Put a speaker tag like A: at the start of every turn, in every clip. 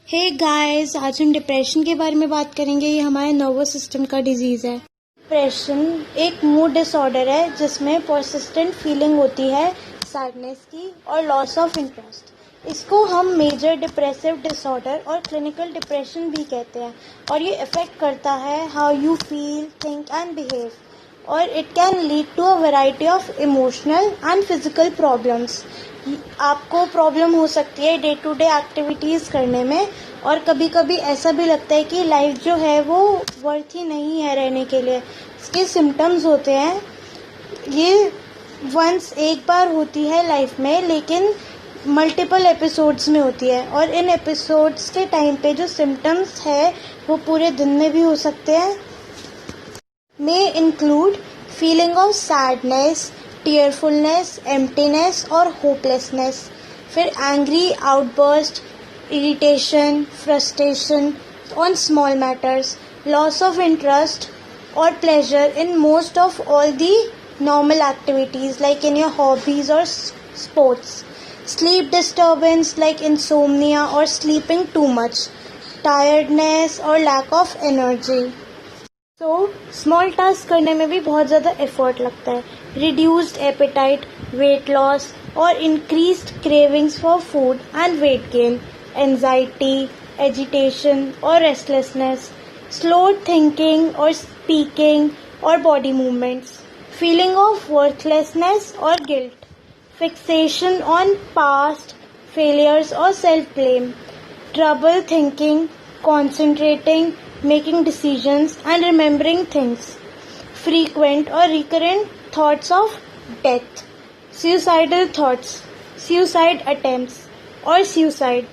A: Hey guys, आज हम depression के बारे में बात करेंगे। ये हमारे नर्वस सिस्टम का डिजीज़ है। डिप्रेशन एक मूड डिसऑर्डर है जिसमें परसिस्टेंट फीलिंग होती है सैडनेस की और लॉस ऑफ इंटरेस्ट। इसको हम मेजर डिप्रेसिव डिसऑर्डर और क्लिनिकल डिप्रेशन भी कहते हैं और ये इफ़ेक्ट करता है how you feel, think and behave और it can lead to a variety of emotional and physical problems. आपको प्रॉब्लम हो सकती है डे टू डे एक्टिविटीज़ करने में और कभी कभी ऐसा भी लगता है कि लाइफ जो है वो वर्थ ही नहीं है रहने के लिए। इसके सिम्टम्स होते हैं, ये वंस एक बार होती है लाइफ में लेकिन मल्टीपल एपिसोड्स में होती है और इन एपिसोड्स के टाइम पे जो सिम्टम्स है वो पूरे दिन में भी हो सकते हैं। May include feeling of sadness, tearfulness, emptiness और होपलेसनेस। फिर angry outburst, irritation, frustration on small matters, loss of interest और pleasure in most of all the normal activities like in your hobbies और sports, sleep disturbance like insomnia or sleeping too much, tiredness और lack of energy। Small task करने में भी बहुत ज़्यादा effort लगता है। रिड्यूस्ड एपेटाइट, वेट लॉस और increased cravings for food and weight gain, anxiety, agitation और रेस्टलेसनेस, स्लो थिंकिंग और स्पीकिंग और body movements, feeling of worthlessness और guilt, fixation on past failures और self blame, trouble thinking, concentrating, making decisions and remembering things, frequent or recurrent thoughts of death, suicidal thoughts, suicide attempts or suicide,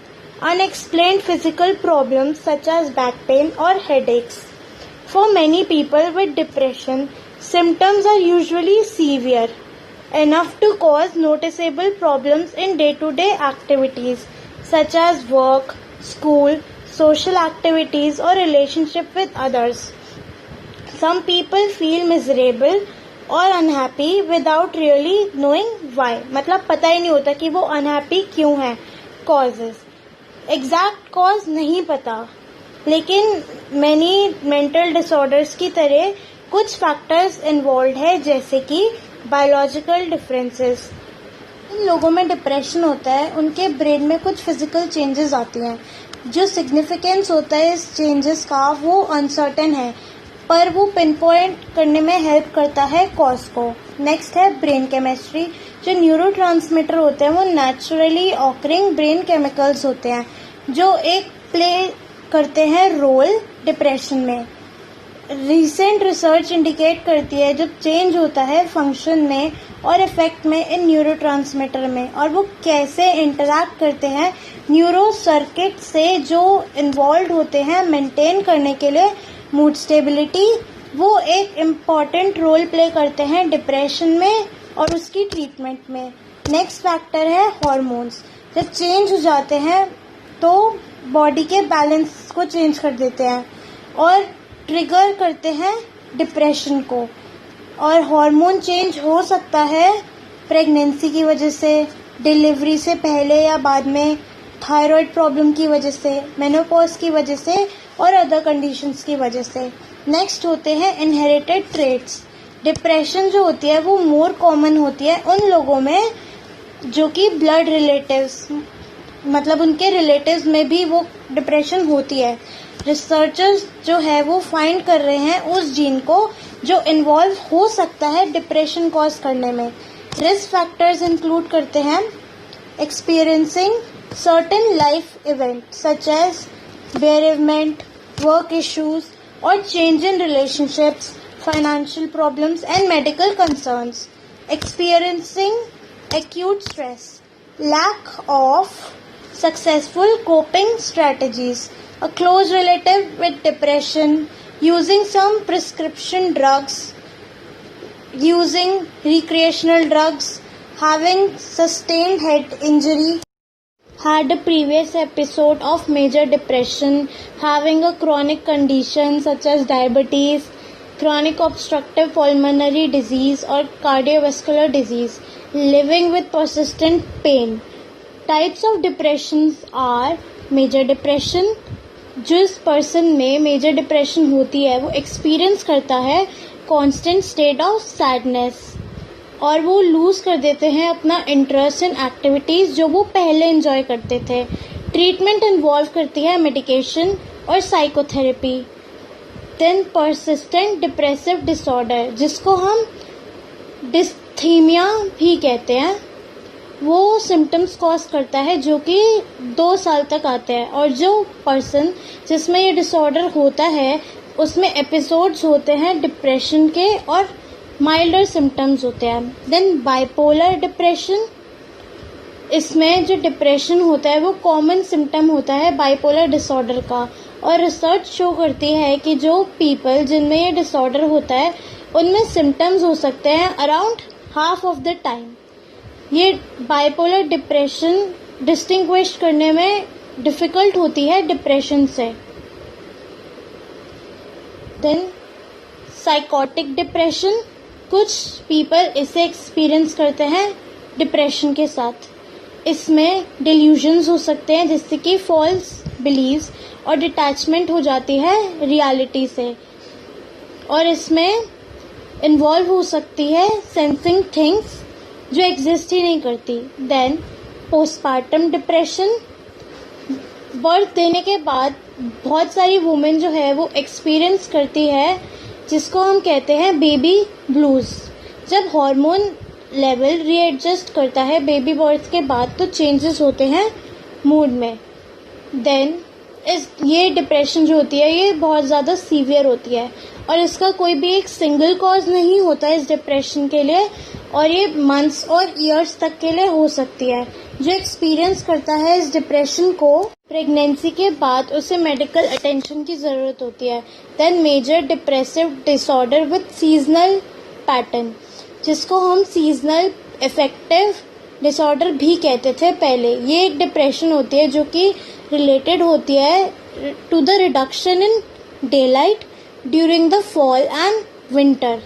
A: unexplained physical problems such as back pain or headaches. For many people with depression, symptoms are usually severe enough to cause noticeable problems in day-to-day activities such as work, school, social activities or relationship with others. Some people feel miserable or unhappy without really knowing why. मतलब पता ही नहीं होता कि वो unhappy क्यों है। Causes, exact cause नहीं पता, लेकिन many mental disorders की तरह कुछ factors involved है जैसे कि biological differences। जिन लोगों में डिप्रेशन होता है उनके ब्रेन में कुछ फिजिकल चेंजेस आती हैं। जो सिग्निफिकेंस होता है इस चेंजेस का वो अनसर्टेन है, पर वो पिन पॉइंट करने में हेल्प करता है कॉज को। नेक्स्ट है ब्रेन केमिस्ट्री। जो न्यूरोट्रांसमीटर होते हैं वो नेचुरली ऑकरिंग ब्रेन केमिकल्स होते हैं जो एक प्ले करते हैं रोल डिप्रेशन में। रिसेंट रिसर्च इंडिकेट करती है जब चेंज होता है फंक्शन में और इफेक्ट में इन न्यूरोट्रांसमीटर में और वो कैसे इंटरैक्ट करते हैं न्यूरो सर्किट से जो इन्वॉल्व होते हैं मेंटेन करने के लिए मूड स्टेबिलिटी, वो एक इम्पॉर्टेंट रोल प्ले करते हैं डिप्रेशन में और उसकी ट्रीटमेंट में। नेक्स्ट फैक्टर है हार्मोन्स। जब चेंज हो जाते हैं तो बॉडी के बैलेंस को चेंज कर देते हैं और ट्रिगर करते हैं डिप्रेशन को। और हार्मोन चेंज हो सकता है प्रेगनेंसी की वजह से, डिलीवरी से पहले या बाद में, थायराइड प्रॉब्लम की वजह से, मेनोपॉज की वजह से और अदर कंडीशंस की वजह से। नेक्स्ट होते हैं इनहेरिटेड ट्रेट्स। डिप्रेशन जो होती है वो मोर कॉमन होती है उन लोगों में जो कि ब्लड रिलेटिव्स, मतलब उनके रिलेटिव्स में भी वो डिप्रेशन होती है। रिसर्चर्स जो है वो फाइंड कर रहे हैं उस जीन को जो इन्वॉल्व हो सकता है डिप्रेशन कॉज करने में। रिस्क फैक्टर्स इंक्लूड करते हैं experiencing certain life event such as bereavement, work issues और change in relationships, financial problems and medical concerns, experiencing acute stress, lack of successful coping strategies, a close relative with depression, using some prescription drugs, using recreational drugs, having sustained head injury, had a previous episode of major depression, having a chronic condition such as diabetes, chronic obstructive pulmonary disease or cardiovascular disease, living with persistent pain. Types of depressions are major depression, जिस person में major depression होती है वो experience करता है constant state of sadness और वो loose कर देते हैं अपना इंटरेस्ट इन एक्टिविटीज़ जो वो पहले एंजॉय करते थे। ट्रीटमेंट इन्वॉल्व करती है मेडिकेशन और psychotherapy. Then persistent depressive disorder, जिसको हम डिस्थीमिया भी कहते हैं, वो सिम्टम्स कॉज करता है जो कि 2 साल तक आते हैं और जो पर्सन जिसमें ये डिसऑर्डर होता है उसमें एपिसोड्स होते हैं डिप्रेशन के और माइल्डर सिम्टम्स होते हैं। देन बाइपोलर डिप्रेशन, इसमें जो डिप्रेशन होता है वो कॉमन सिम्टम होता है बाइपोलर डिसऑर्डर का और रिसर्च शो करती है कि जो पीपल जिनमें ये डिसऑर्डर होता है उनमें सिम्टम्स हो सकते हैं around half of the time. ये बाइपोलर डिप्रेशन डिस्टिंग्विश करने में डिफ़िकल्ट होती है डिप्रेशन से। देन साइकोटिक डिप्रेशन, कुछ पीपल इसे एक्सपीरियंस करते हैं डिप्रेशन के साथ। इसमें डिल्यूजन्स हो सकते हैं जिससे कि फॉल्स बिलीव्स और डिटैचमेंट हो जाती है रियलिटी से और इसमें इन्वॉल्व हो सकती है सेंसिंग थिंग्स जो एग्जिस्ट ही नहीं करती। देन पोस्टपार्टम डिप्रेशन, बर्थ देने के बाद बहुत सारी वुमेन जो है वो एक्सपीरियंस करती है जिसको हम कहते हैं बेबी ब्लूज। जब हार्मोन लेवल रीएडजस्ट करता है बेबी बर्थ के बाद तो चेंजेस होते हैं मूड में। देन ये डिप्रेशन जो होती है ये बहुत ज़्यादा सीवियर होती है और इसका कोई भी एक सिंगल कॉज नहीं होता है इस डिप्रेशन के लिए और ये मंथ्स और ईयर्स तक के लिए हो सकती है। जो एक्सपीरियंस करता है इस डिप्रेशन को प्रेगनेंसी के बाद उसे मेडिकल अटेंशन की ज़रूरत होती है। Then major depressive disorder with seasonal pattern, जिसको हम सीजनल अफेक्टिव डिसऑर्डर भी कहते थे पहले। ये एक डिप्रेशन होती है जो कि रिलेटेड होती है to the reduction in daylight during the fall and winter.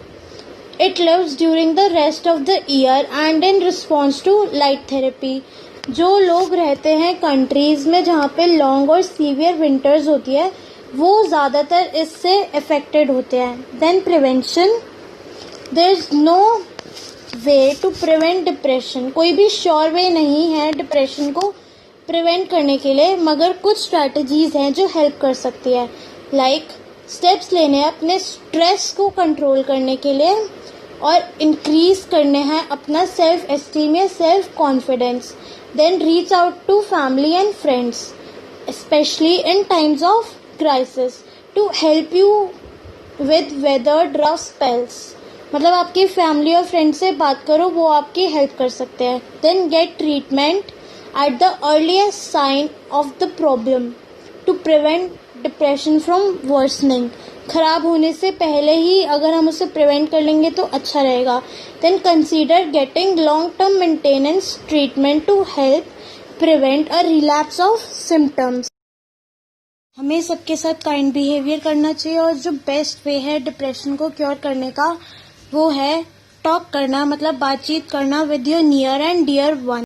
A: It lives during the rest of the year and in response to light therapy. जो लोग रहते हैं कंट्रीज में जहाँ पे लॉन्ग और सीवियर विंटर्स होती है वो ज़्यादातर इससे अफेक्टेड होते हैं। Then prevention, there is no way to prevent depression, कोई भी श्योर वे नहीं है डिप्रेशन को प्रिवेंट करने के लिए, मगर कुछ स्ट्रैटेजीज हैं जो हेल्प कर सकती है। लाइक स्टेप्स लेने हैं अपने स्ट्रेस को कंट्रोल करने के लिए और इंक्रीज करने हैं अपना सेल्फ एस्टीम या self confidence. Then reach out to family and friends specially in times of crisis to help you with weather rough spells, मतलब आपकी फैमिली और फ्रेंड से बात करो, वो आपकी हेल्प कर सकते हैं। Then get treatment at the earliest sign of the problem to prevent depression from worsening. खराब होने से पहले ही अगर हम उसे प्रिवेंट कर लेंगे तो अच्छा रहेगा। Then consider getting long term maintenance treatment to help prevent a relapse of symptoms. हमें सबके साथ काइंड बिहेवियर करना चाहिए और जो बेस्ट वे है डिप्रेशन को क्योर करने का वो है टॉक करना, मतलब बातचीत करना with your near and dear one.